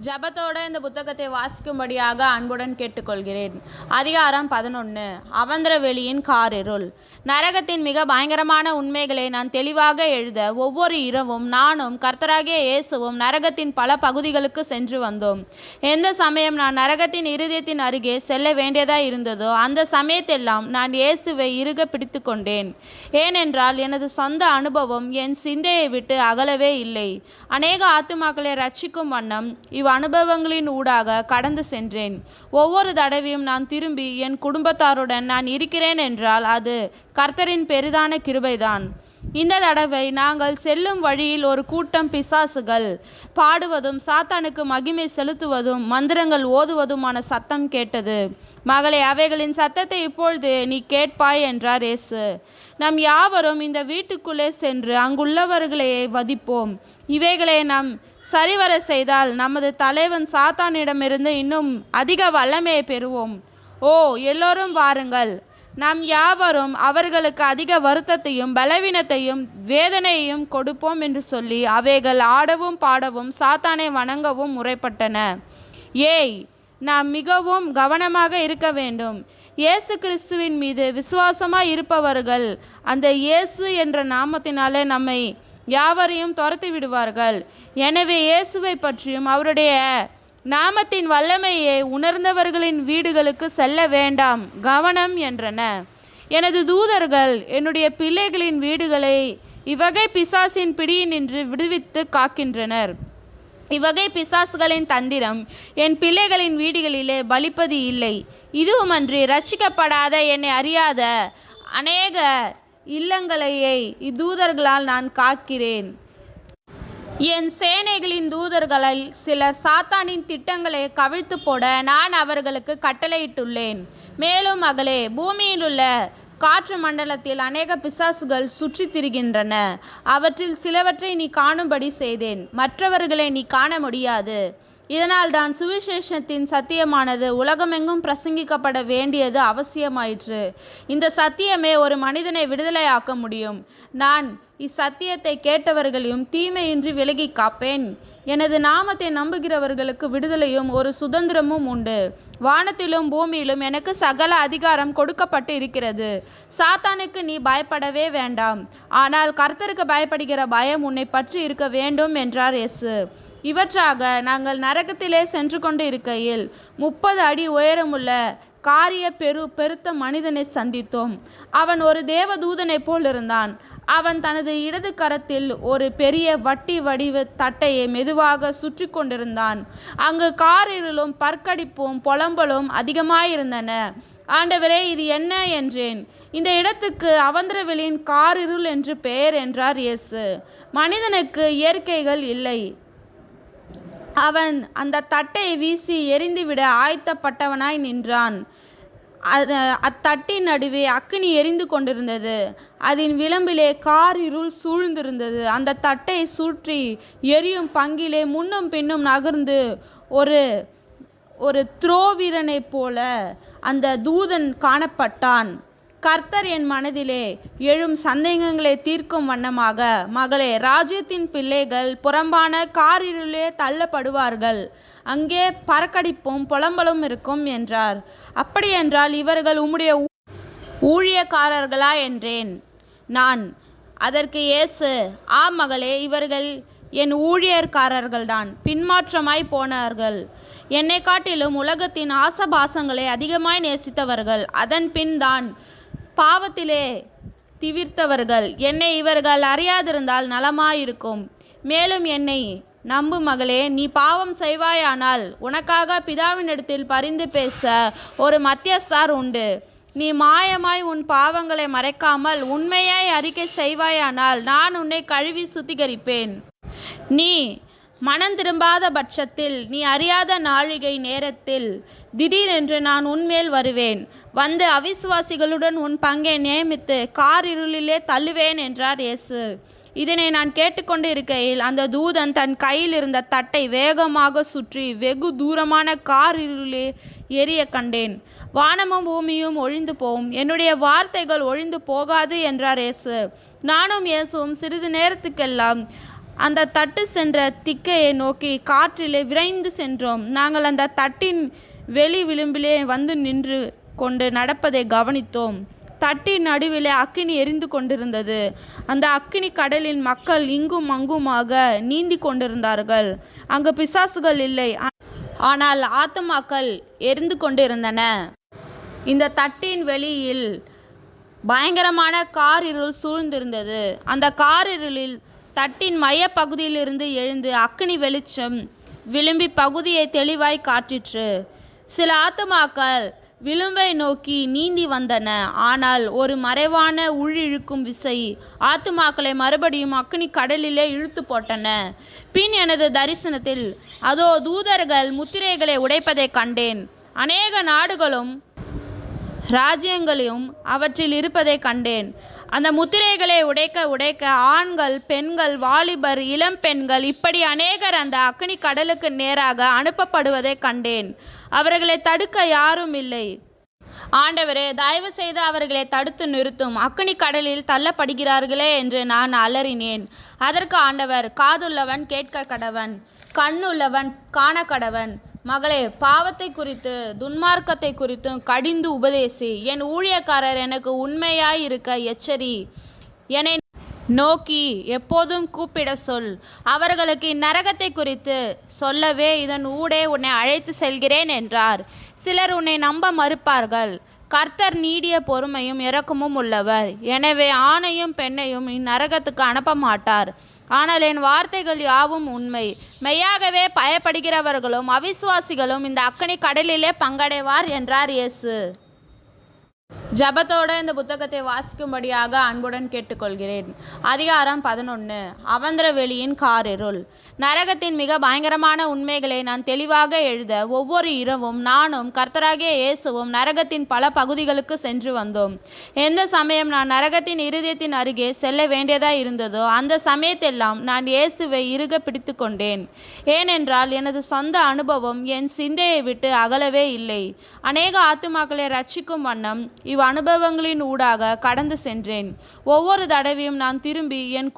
ஜபத்தோட இந்த புத்தகத்தை வாசிக்கும்படியாக அன்புடன் கேட்டுக்கொள்கிறேன். அதிகாரம் 11. அவந்திர வெளியின் காரிருள். நரகத்தின் மிக பயங்கரமான உண்மைகளை நான் தெளிவாக எழுத ஒவ்வொரு இரவும் நானும் கர்த்தராகிய இயேசுவும் நரகத்தின் பல பகுதிகளுக்கு சென்று வந்தோம். எந்த சமயம் நான் நரகத்தின் இருதயத்தின் அருகே செல்ல வேண்டியதாய் இருந்ததோ அந்த சமயத்தெல்லாம் நான் இயேசுவை இறுக பிடித்து கொண்டேன். ஏனென்றால் எனது சொந்த அனுபவம் என் சிந்தையை விட்டு அகலவே இல்லை. அநேக ஆத்துமாக்களை ரட்சிக்கும் வண்ணம் அனுபவங்களின் ஊடாக கடந்து சென்றேன். ஒவ்வொரு தடவையும் நான் திரும்பி என் குடும்பத்தாருடன் நான் இருக்கிறேன் என்றால் அது கர்த்தரின் பெரிதான கிருபைதான். இந்த தடவை நாங்கள் செல்லும் வழியில் ஒரு கூட்டம் பிசாசுகள் பாடுவதும் சாத்தானுக்கு மகிமை செலுத்துவதும் மந்திரங்கள் ஓதுவதுமான சத்தம் கேட்டது. மகளே, அவைகளின் சத்தத்தை இப்பொழுது நீ கேட்பாய் என்றார் இயேசு. நாம் யாவரும் இந்த வீட்டுக்குள்ளே சென்று அங்குள்ளவர்களே வதிப்போம். இவைகளை நாம் சரிவர செய்தால் நமது தலைவன் சாத்தானிடமிருந்து இன்னும் அதிக வல்லமையை பெறுவோம். ஓ, எல்லோரும் வாருங்கள், நாம் யாவரும் அவர்களுக்கு அதிக வருத்தத்தையும் பலவீனத்தையும் வேதனையையும் கொடுப்போம் என்று சொல்லி அவைகள் ஆடவும் பாடவும் சாத்தானை வணங்கவும் முறைப்பட்டன. ஏய், நாம் மிகவும் கவனமாக இருக்க வேண்டும். இயேசு கிறிஸ்துவின் மீது விசுவாசமாய் இருப்பவர்கள் அந்த இயேசு என்ற நாமத்தினாலே நம்மை யாவரையும் துரத்தி விடுவார்கள். எனவே இயேசுவை பற்றியும் அவருடைய நாமத்தின் வல்லமையை உணர்ந்தவர்களின் வீடுகளுக்கு செல்ல வேண்டாம், கவனம் என்றன. எனது தூதர்கள் என்னுடைய பிள்ளைகளின் வீடுகளை இவ்வகை பிசாசின் பிடியினின்று விடுவித்து காக்கின்றனர். இவ்வகை பிசாசுகளின் தந்திரம் என் பிள்ளைகளின் வீடுகளிலே பலிப்பது இல்லை. இதுவுமன்றி ரட்சிக்கப்படாத என்னை அறியாத அநேக இல்லங்களையே இத்தூதர்களால் நான் காக்கிறேன். என் சேனைகளின் தூதர்களில் சிலர் சாத்தானின் திட்டங்களை கவிழ்த்து போட நான் அவர்களுக்கு கட்டளையிட்டுள்ளேன். மேலும் மகளே, பூமியிலுள்ள காற்று மண்டலத்தில் அநேக பிசாசுகள் சுற்றி திரிகின்றன. அவற்றில் சிலவற்றை நீ காணும்படி செய்தேன், மற்றவர்களை நீ காண முடியாது. இதனால் தான் சுவிசேஷத்தின் சத்தியமானது உலகமெங்கும் பிரசங்கிக்கப்பட வேண்டியது அவசியமாயிற்று. இந்த சத்தியமே ஒரு மனிதனை விடுதலையாக்க முடியும். நான் இச்சத்தியத்தை கேட்டவர்களையும் தீமையின்றி விலகி காப்பேன். எனது நாமத்தை நம்புகிறவர்களுக்கு விடுதலையும் ஒரு சுதந்திரமும் உண்டு. வானத்திலும் பூமியிலும் எனக்கு சகல அதிகாரம் கொடுக்கப்பட்டு இருக்கிறது. சாத்தானுக்கு நீ பயப்படவே வேண்டாம், ஆனால் கர்த்தருக்கு பயப்படுகிற பயம் உன்னை பற்றி இருக்க வேண்டும் என்றார் இயேசு. இவற்றாக நாங்கள் நரகத்திலே சென்று கொண்டு இருக்கையில் 30 அடி உயரமுள்ள காரிய பெருத்த மனிதனை சந்தித்தோம். அவன் ஒரு தேவதூதனைப் போல் இருந்தான். அவன் தனது இடது கரத்தில் ஒரு பெரிய வட்டி வடிவ தட்டையை மெதுவாக சுற்றி கொண்டிருந்தான். அங்கு காரிருளும் பற்கடிப்பும் புலம்பலும் அதிகமாயிருந்தன. ஆண்டவரே, இது என்ன என்றேன். இந்த இடத்துக்கு அவந்திர வெளியின் காரிருள் என்று பெயர் என்றார் இயேசு. மனிதனுக்கு இயற்கைகள் இல்லை. அவன் அந்த தட்டை வீசி எரிந்துவிட ஆயத்தப்பட்டவனாய் நின்றான். அத்தட்டின் நடுவே அக்கினி எரிந்து கொண்டிருந்தது. அதன் விளிம்பிலே காரிருள் சூழ்ந்திருந்தது. அந்த தட்டை சுற்றி எரியும் பங்கிலே முன்னும் பின்னும் நகர்ந்து ஒரு த்ரோவீரனைப் போல அந்த தூதன் காணப்பட்டான். கர்த்தர் என் மனதிலே எழும் சந்தேகங்களை தீர்க்கும் வண்ணமாக, மகளே, ராஜ்யத்தின் பிள்ளைகள் புறம்பான காரிருளே தள்ளப்படுவார்கள். அங்கே பறக்கடிப்பும் புலம்பலும் இருக்கும் என்றார். அப்படியென்றால் இவர்கள் உம்முடைய ஊழியக்காரர்களா என்றேன் நான். அதற்கு இயேசு, ஆம் மகளே, இவர்கள் என் ஊழியர்காரர்கள்தான். பின்மாற்றமாய் போனார்கள். என்னை காட்டிலும் உலகத்தின் ஆசபாசங்களை அதிகமாய் நேசித்தவர்கள். அதன் பின் தான் பாவத்திலே திவிர்த்தவர்கள். என்னை இவர்கள் அறியாதிருந்தால் நலமாயிருக்கும். மேலும் என்னை நம்பு மகளே, நீ பாவம் செய்வாயானால் உனக்காக பிதாவினிடத்தில் பரிந்து பேச ஒரு மத்தியஸ்தர் உண்டு. நீ மாயமாய் உன் பாவங்களை மறைக்காமல் உண்மையாய் அறிக்கை செய்வாயானால் நான் உன்னை கழுவி சுத்திகரிப்பேன். நீ மனம் திரும்பாத பட்சத்தில் நீ அறியாத நாழிகை நேரத்தில் திடீரென்று நான் உன்மேல் வருவேன். வந்து அவிசுவாசிகளுடன் உன் பங்கை நியமித்து காரிருளிலே தள்ளுவேன் என்றார் இயேசு. இதனை நான் கேட்டுக்கொண்டு இருக்கையில் அந்த தூதன் தன் கையில் இருந்த தட்டை வேகமாக சுற்றி வெகு தூரமான காரிருளிலே எரிய கண்டேன். வானமும் பூமியும் ஒழிந்து போகும், என்னுடைய வார்த்தைகள் ஒழிந்து போகாது என்றார் இயேசு. நானும் இயேசுவும் சிறிது நேரத்துக்கெல்லாம் அந்த தட்டு சென்ற திக்கையை நோக்கி காற்றிலே விரைந்து சென்றோம். நாங்கள் அந்த தட்டின் வெளி விளிம்பிலே வந்து நின்று கொண்டு நடப்பதை கவனித்தோம். தட்டின் நடுவிலே அக்கினி எரிந்து கொண்டிருந்தது. அந்த அக்கினி கடலில் மக்கள் இங்கும் அங்குமாக நீந்தி கொண்டிருந்தார்கள். அங்கு பிசாசுகள் இல்லை, ஆனால் ஆத்துமாக்கள் எரிந்து கொண்டிருந்தன. இந்த தட்டின் வெளியில் பயங்கரமான காரிருள் சூழ்ந்திருந்தது. அந்த காரிருளில் தட்டின் மைய பகுதியிலிருந்து எழுந்து அக்கினி வெளிச்சம் விளிம்பி பகுதியை தெளிவாய் காட்டிற்று. சில ஆத்துமாக்கள் விளிம்பை நோக்கி நீந்தி வந்தன. ஆனால் ஒரு மறைவான உழிழுக்கும் விசை ஆத்துமாக்களை மறுபடியும் அக்கினி கடலிலே இழுத்து போட்டன. பின் எனது தரிசனத்தில் அதோ தூதர்கள் முத்திரைகளை உடைப்பதை கண்டேன். அநேக நாடுகளும் ராஜ்யங்களையும் அவற்றில் இருப்பதை கண்டேன். அந்த முத்திரைகளை உடைக்க உடைக்க ஆண்கள், பெண்கள், வாலிபர், இளம் பெண்கள் இப்படி அநேகர் அந்த அக்கினி கடலுக்கு நேராக அனுப்பப்படுவதை கண்டேன். அவர்களை தடுக்க யாரும் இல்லை. ஆண்டவரே, தயவு செய்து அவர்களை தடுத்து நிறுத்தும், அக்கினி கடலில் தள்ளப்படுகிறார்களே என்று நான் அலறினேன். அதற்கு ஆண்டவர், காதுள்ளவன் கேட்க கடவன், கண்ணுள்ளவன் காண கடவன். மகளே, பாவத்தை குறித்து துன்மார்க்கத்தை குறித்தும் கடிந்து உபதேசி. என் ஊழியக்காரர் எனக்கு உண்மையாயிருக்க எச்சரி. என்னை நோக்கி எப்போதும் கூப்பிட சொல். அவர்களுக்கு இந்நரகத்தை குறித்து சொல்லவே இதன் ஊடே உன்னை அழைத்து செல்கிறேன் என்றார். சிலர் உன்னை நம்ப மறுப்பார்கள். கர்த்தர் நீடிய பொறுமையும் இரக்கமும் உள்ளவர். எனவே ஆணையும் பெண்ணையும் இந்நரகத்துக்கு அனுப்ப மாட்டார். ஆனால் என் வார்த்தைகள் யாவும் உண்மை. மெய்யாகவே பயப்படுகிறவர்களும் அவிசுவாசிகளும் இந்த அக்கினி கடலிலே பங்கடைவார் என்றார் இயேசு. ஜபத்தோடு இந்த புத்தகத்தை வாசிக்கும்படியாக அன்புடன் கேட்டுக்கொள்கிறேன். அதிகாரம் 11. அவந்திர வெளியின் காரிருள். நரகத்தின் மிக பயங்கரமான உண்மைகளை நான் தெளிவாக எழுத ஒவ்வொரு இரவும் நானும் கர்த்தராகிய இயேசுவும் நரகத்தின் பல பகுதிகளுக்கு சென்று வந்தோம். எந்த சமயம் நான் நரகத்தின் இருதயத்தின் அருகே செல்ல வேண்டியதாய் இருந்ததோ அந்த சமயத்தெல்லாம் நான் இயேசுவை இறுக பிடித்து கொண்டேன். ஏனென்றால் எனது சொந்த அனுபவம் என் சிந்தையை விட்டு அகலவே இல்லை. அநேக ஆத்துமாக்களை ரட்சிக்கும் வண்ணம் அனுபவங்களின் ஊடாக கடந்து சென்றேன். ஒவ்வொரு தடவையும் நான் திரும்பி என்